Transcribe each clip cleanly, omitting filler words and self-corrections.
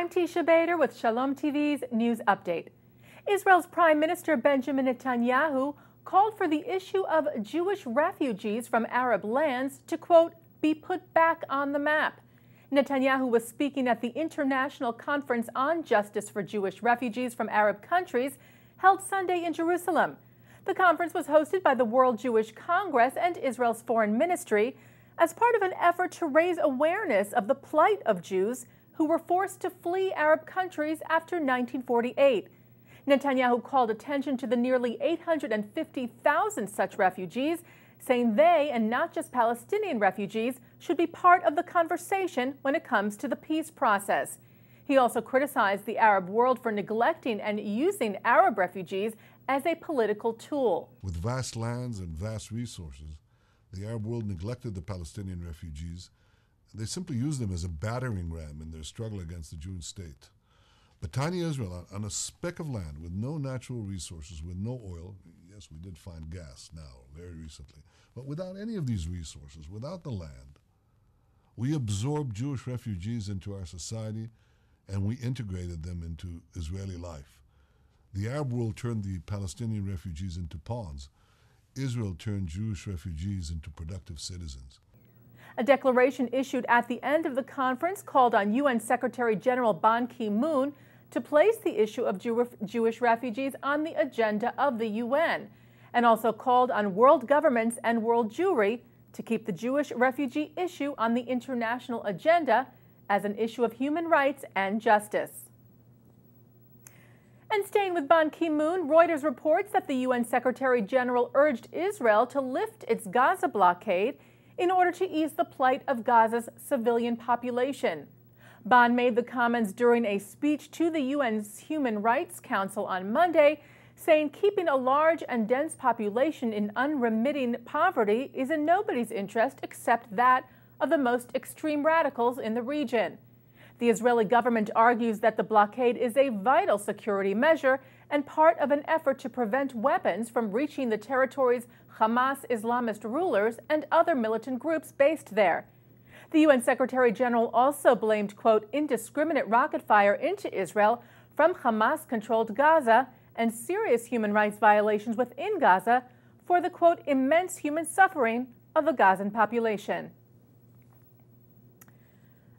I'm Teisha Bader with Shalom TV's News Update. Israel's Prime Minister Benjamin Netanyahu called for the issue of Jewish refugees from Arab lands to, quote, be put back on the map. Netanyahu was speaking at the International Conference on Justice for Jewish Refugees from Arab Countries held Sunday in Jerusalem. The conference was hosted by the World Jewish Congress and Israel's Foreign Ministry as part of an effort to raise awareness of the plight of Jews who were forced to flee Arab countries after 1948. Netanyahu called attention to the nearly 850,000 such refugees, saying they, and not just Palestinian refugees, should be part of the conversation when it comes to the peace process. He also criticized the Arab world for neglecting and using Arab refugees as a political tool. With vast lands and vast resources, the Arab world neglected the Palestinian refugees. They simply used them as a battering ram in their struggle against the Jewish state. But tiny Israel, on a speck of land with no natural resources, with no oil, yes, we did find gas now, very recently, but without any of these resources, without the land, we absorbed Jewish refugees into our society and we integrated them into Israeli life. The Arab world turned the Palestinian refugees into pawns. Israel turned Jewish refugees into productive citizens. A declaration issued at the end of the conference called on UN Secretary General Ban Ki-moon to place the issue of Jewish refugees on the agenda of the UN, and also called on world governments and world Jewry to keep the Jewish refugee issue on the international agenda as an issue of human rights and justice. And staying with Ban Ki-moon, Reuters reports that the UN Secretary General urged Israel to lift its Gaza blockade in order to ease the plight of Gaza's civilian population. Ban made the comments during a speech to the UN's Human Rights Council on Monday, saying keeping a large and dense population in unremitting poverty is in nobody's interest except that of the most extreme radicals in the region. The Israeli government argues that the blockade is a vital security measure and part of an effort to prevent weapons from reaching the territory's Hamas Islamist rulers and other militant groups based there. The UN Secretary General also blamed, quote, indiscriminate rocket fire into Israel from Hamas-controlled Gaza and serious human rights violations within Gaza for the, quote, immense human suffering of the Gazan population.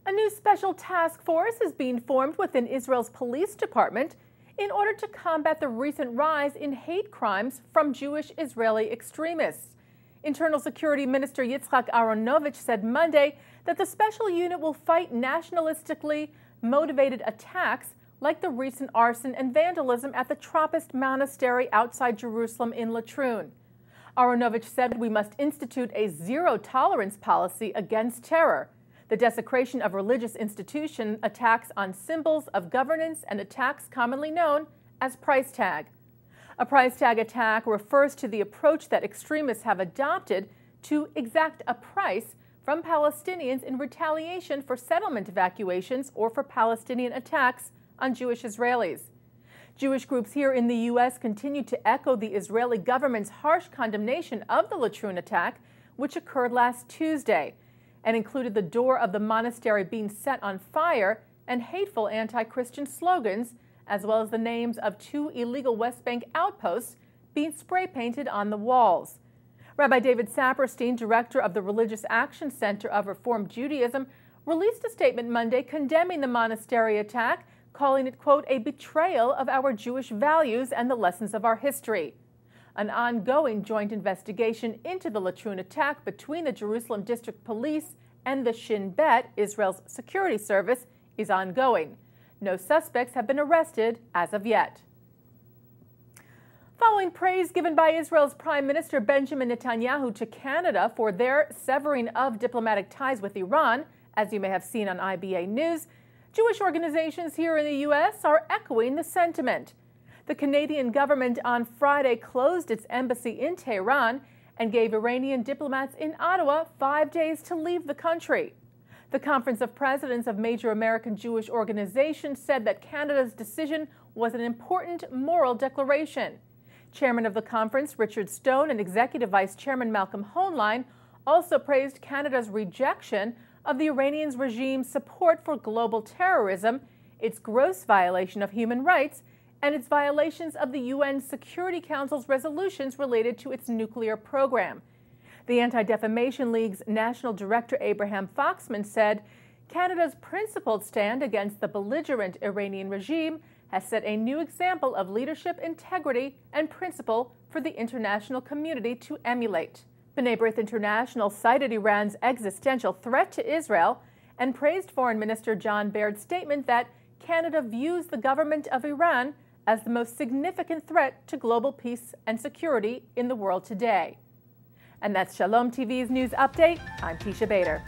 A new special task force is being formed within Israel's police department in order to combat the recent rise in hate crimes from Jewish Israeli extremists. Internal Security Minister Yitzhak Aharonovich said Monday that the special unit will fight nationalistically motivated attacks like the recent arson and vandalism at the Trappist monastery outside Jerusalem in Latrun. Aharonovich said we must institute a zero-tolerance policy against terror. The desecration of religious institution attacks on symbols of governance and attacks commonly known as price tag. A price tag attack refers to the approach that extremists have adopted to exact a price from Palestinians in retaliation for settlement evacuations or for Palestinian attacks on Jewish Israelis. Jewish groups here in the U.S. continue to echo the Israeli government's harsh condemnation of the Latrun attack, which occurred last Tuesday, and included the door of the monastery being set on fire and hateful anti-Christian slogans, as well as the names of 2 illegal West Bank outposts being spray-painted on the walls. Rabbi David Saperstein, director of the Religious Action Center of Reform Judaism, released a statement Monday condemning the monastery attack, calling it, quote, a betrayal of our Jewish values and the lessons of our history. An ongoing joint investigation into the Latrun attack between the Jerusalem District Police and the Shin Bet, Israel's security service, is ongoing. No suspects have been arrested as of yet. Following praise given by Israel's Prime Minister Benjamin Netanyahu to Canada for their severing of diplomatic ties with Iran, as you may have seen on IBA News, Jewish organizations here in the U.S. are echoing the sentiment. The Canadian government on Friday closed its embassy in Tehran and gave Iranian diplomats in Ottawa 5 days to leave the country. The Conference of Presidents of major American Jewish organizations said that Canada's decision was an important moral declaration. Chairman of the conference, Richard Stone, and Executive Vice Chairman Malcolm Hoenlein also praised Canada's rejection of the Iranian regime's support for global terrorism its gross violation of human rights, and its violations of the UN Security Council's resolutions related to its nuclear program. The Anti-Defamation League's National Director Abraham Foxman said Canada's principled stand against the belligerent Iranian regime has set a new example of leadership, integrity, and principle for the international community to emulate. B'nai B'rith International cited Iran's existential threat to Israel and praised Foreign Minister John Baird's statement that Canada views the government of Iran as the most significant threat to global peace and security in the world today. And that's Shalom TV's news update. I'm Teisha Bader.